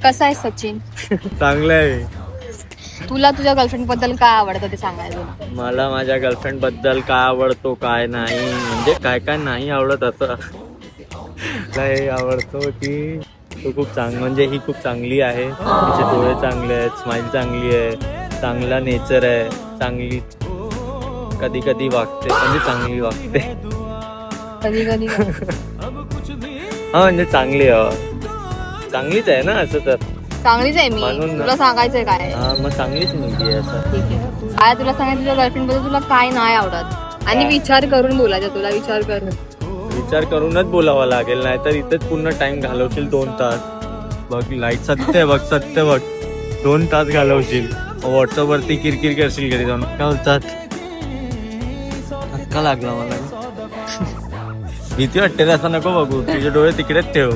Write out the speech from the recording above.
कसा आहे सचिन? चांगलं आहे. तुला तुझ्या गर्लफ्रेंड बद्दल काय आवडतं ते सांगायचं. मला माझ्या गर्लफ्रेंड बद्दल काय आवडतो काय नाही, म्हणजे काय काय नाही आवडत असं. काय आवडतो की तो खूप म्हणजे ही खूप चांगली आहे. तिचे डोळे चांगले आहेत, स्माईल चांगली आहे, चांगला नेचर आहे, चांगली कधी कधी वागते, म्हणजे चांगली वागते. कधी कधी हा म्हणजे चांगली चांगलीच आहे ना असं तर. चांगलीच आहे मी. म्हणून ना. तुला सांगायचंय काय? हा मग चांगलीच मुलगी आहे असं. ठीक आहे. काय तुला सांगायचं तुझ्या गर्लफ्रेंड बद्दल तुला काय नाही आवडत आणि विचार करून बोलायचं. तुला विचार करून विचार करूनच बोलावा लागेल, नाही तर इथेच पूर्ण टाइम घालवशील 2 तास. बघ लाईट सत्य बघ 2 तास घालवशील. व्हॉट्सअप वरती किरकिर करशील घरी जाऊन. काय बोलतात धक्का लागला मला. भीती वाटते रे, असं नको बघू. तुझे डोळे तिकडेच ठेव.